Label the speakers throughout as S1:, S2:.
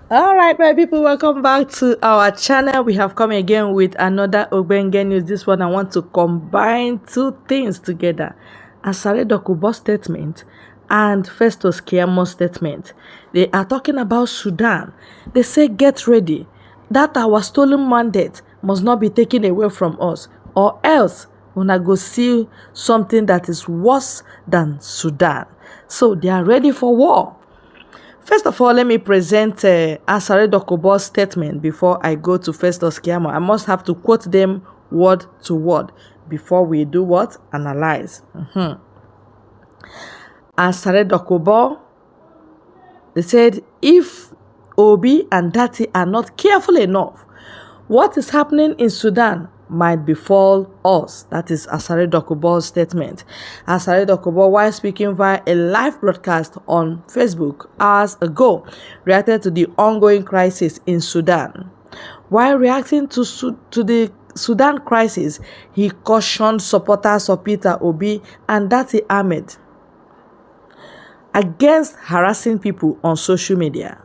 S1: All right, my people, welcome back to our channel. We have come again with another Ogbenge news. This one, I want to combine two things together. Asari Dokubo statement and Festus Keyamo statement. They are talking about Sudan. They say, get ready. That our stolen mandate must not be taken away from us, or else we're going to go see something that is worse than Sudan. So they are ready for war. First of all, let me present Asari Dokubo's statement before I go to Festus Keyamo. I must have to quote them word to word before we do what? Analyze. Asari Dokubo, they said, if Obi and Datti are not careful enough, what is happening in Sudan might befall us. That is Asari Dokubo's statement. Asari Dokubo, while speaking via a live broadcast on Facebook hours ago, reacted to the ongoing crisis in Sudan. While reacting to the Sudan crisis, he cautioned supporters of Peter Obi and Datti Ahmed against harassing people on social media.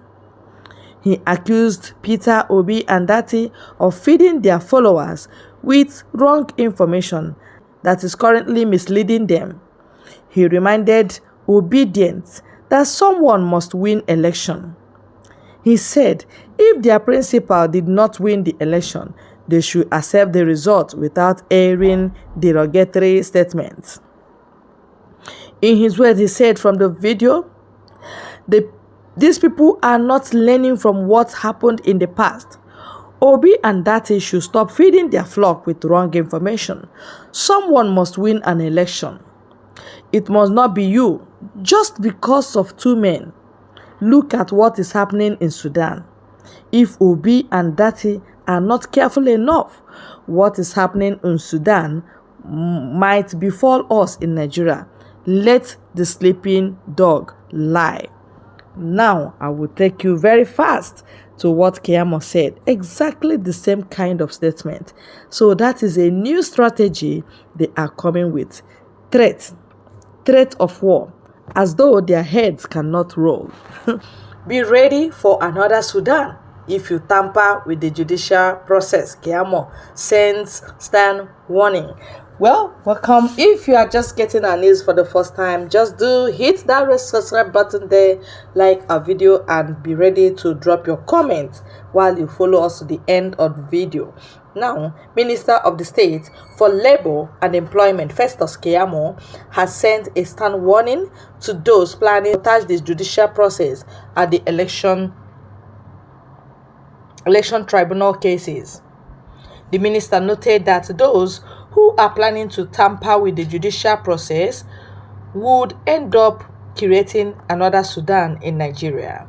S1: He accused Peter Obi and Datti of feeding their followers with wrong information that is currently misleading them. He reminded obedience that someone must win election. He said if their principal did not win the election, they should accept the result without airing derogatory statements. In his words, he said from the video, these people are not learning from what happened in the past. Obi and Datti should stop feeding their flock with wrong information. Someone must win an election. It must not be you, just because of two men. Look at what is happening in Sudan. If Obi and Datti are not careful enough, what is happening in Sudan might befall us in Nigeria. Let the sleeping dog lie. Now, I will take you very fast to what Keyamo said. Exactly the same kind of statement. So that is a new strategy they are coming with. Threat of war, as though their heads cannot roll. Be ready for another Sudan if you tamper with the judicial process. Keyamo sends stern warning. Well, welcome. If you are just getting our news for the first time, just do hit that red subscribe button there, like our video, and be ready to drop your comment while you follow us to the end of the video. Now, Minister of the State for Labor and Employment, Festus Keyamo, has sent a stern warning to those planning to touch the judicial process at the election tribunal cases. The minister noted that those who are planning to tamper with the judicial process would end up creating another Sudan in Nigeria.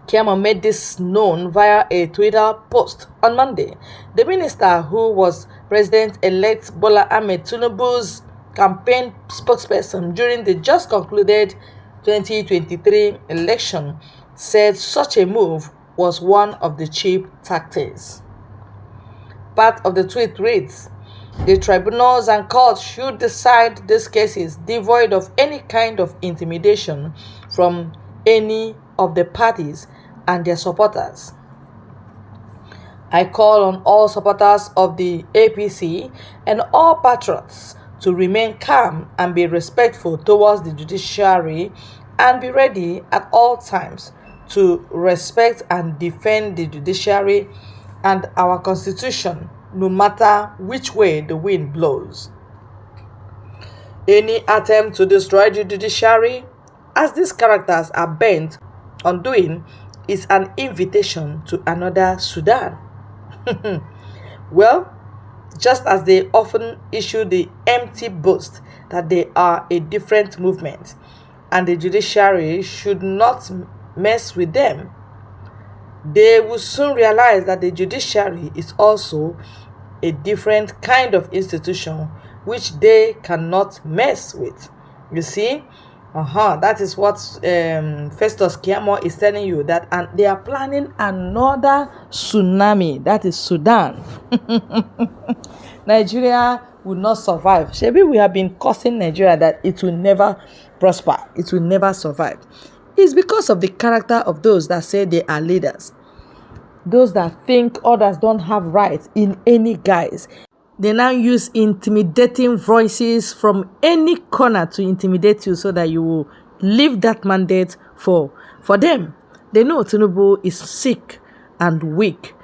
S1: Keyamo made this known via a Twitter post on Monday. The minister, who was President-elect Bola Ahmed Tinubu's campaign spokesperson during the just concluded 2023 election, said such a move was one of the cheap tactics. Part of the tweet reads, the tribunals and courts should decide these cases devoid of any kind of intimidation from any of the parties and their supporters. I call on all supporters of the APC and all patriots to remain calm and be respectful towards the judiciary and be ready at all times to respect and defend the judiciary and our constitution, no matter which way the wind blows. Any attempt to destroy the judiciary, as these characters are bent on doing, is an invitation to another Sudan. Well, just as they often issue the empty boast that they are a different movement and the judiciary should not mess with them, they will soon realize that the judiciary is also a different kind of institution which they cannot mess with. You see? That is what Festus Keyamo is telling you, that they are planning another tsunami. That is Sudan. Nigeria will not survive. Shebi, we have been cursing Nigeria that it will never prosper. It will never survive. It's because of the character of those that say they are leaders. Those that think others don't have rights in any guise. They now use intimidating voices from any corner to intimidate you so that you will leave that mandate for them. They know Tinubu is sick and weak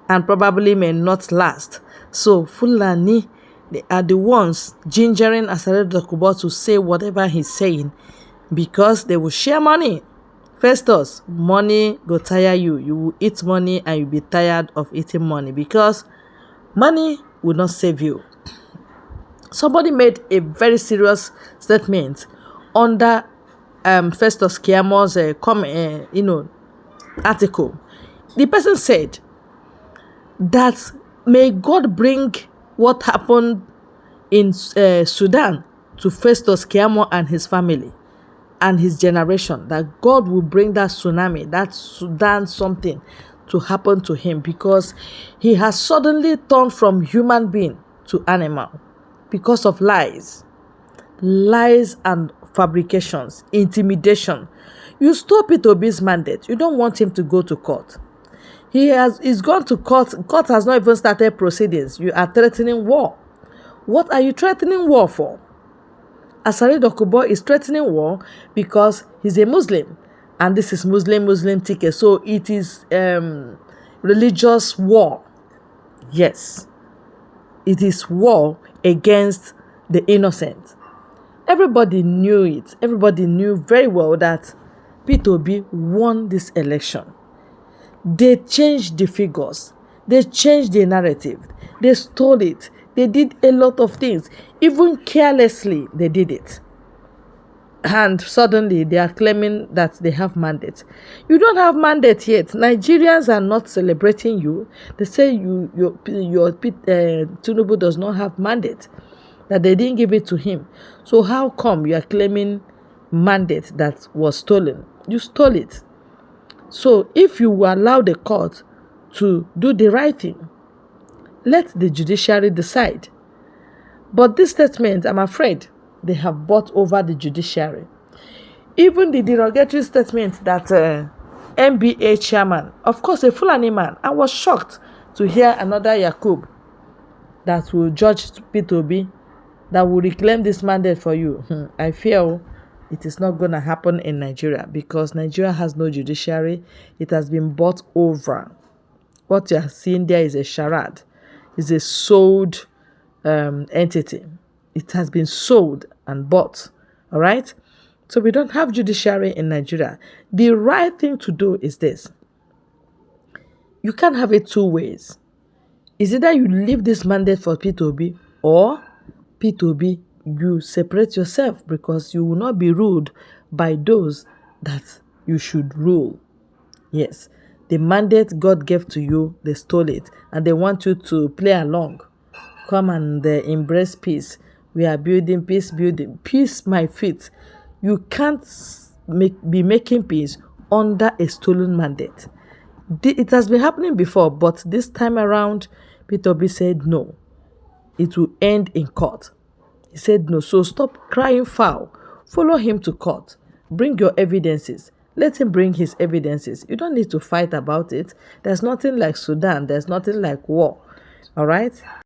S1: and probably may not last. So Fulani, they are the ones gingering Asari Dokubo to say whatever he's saying because they will share money. Festus, money go tire you. You will eat money and you'll be tired of eating money because money will not save you. Somebody made a very serious statement under Festus Keyamo's article. The person said that may God bring what happened in Sudan to Festus Keyamo and his family and his generation, that God will bring that tsunami, that Sudan something to happen to him because he has suddenly turned from human being to animal because of lies and fabrications, intimidation. You stole Peter Obi's mandate. You don't want him to go to court. He's gone to court. Court has not even started proceedings. You are threatening war. What are you threatening war for? Asari Dokubo is threatening war because he's a Muslim. And this is Muslim ticket. So it is religious war. Yes. It is war against the innocent. Everybody knew it. Everybody knew very well that Peter Obi won this election. They changed the figures. They changed the narrative. They stole it. They did a lot of things. Even carelessly, they did it. And suddenly, they are claiming that they have mandate. You don't have mandate yet. Nigerians are not celebrating you. They say your Tinubu does not have mandate, that they didn't give it to him. So how come you are claiming mandate that was stolen? You stole it. So if you will allow the court to do the right thing, let the judiciary decide. But this statement, I'm afraid, they have bought over the judiciary. Even the derogatory statement that NBA chairman, of course a Fulani man, I was shocked to hear another Yakub that will judge Peter Obi, that will reclaim this mandate for you. I feel it is not going to happen in Nigeria because Nigeria has no judiciary. It has been bought over. What you are seeing there is a charade. It's a sold entity. It has been sold and bought. All right? So we don't have judiciary in Nigeria. The right thing to do is this. You can't have it two ways. Is either you leave this mandate for Peter Obi or Peter Obi, you separate yourself because you will not be ruled by those that you should rule. Yes, the mandate God gave to you, they stole it and they want you to play along. Come and embrace peace. We are building peace, peace, my feet. You can't be making peace under a stolen mandate. It has been happening before, but this time around, Peter Obi said no. It will end in court. He said no. So stop crying foul. Follow him to court. Bring your evidences. Let him bring his evidences. You don't need to fight about it. There's nothing like Sudan. There's nothing like war. All right?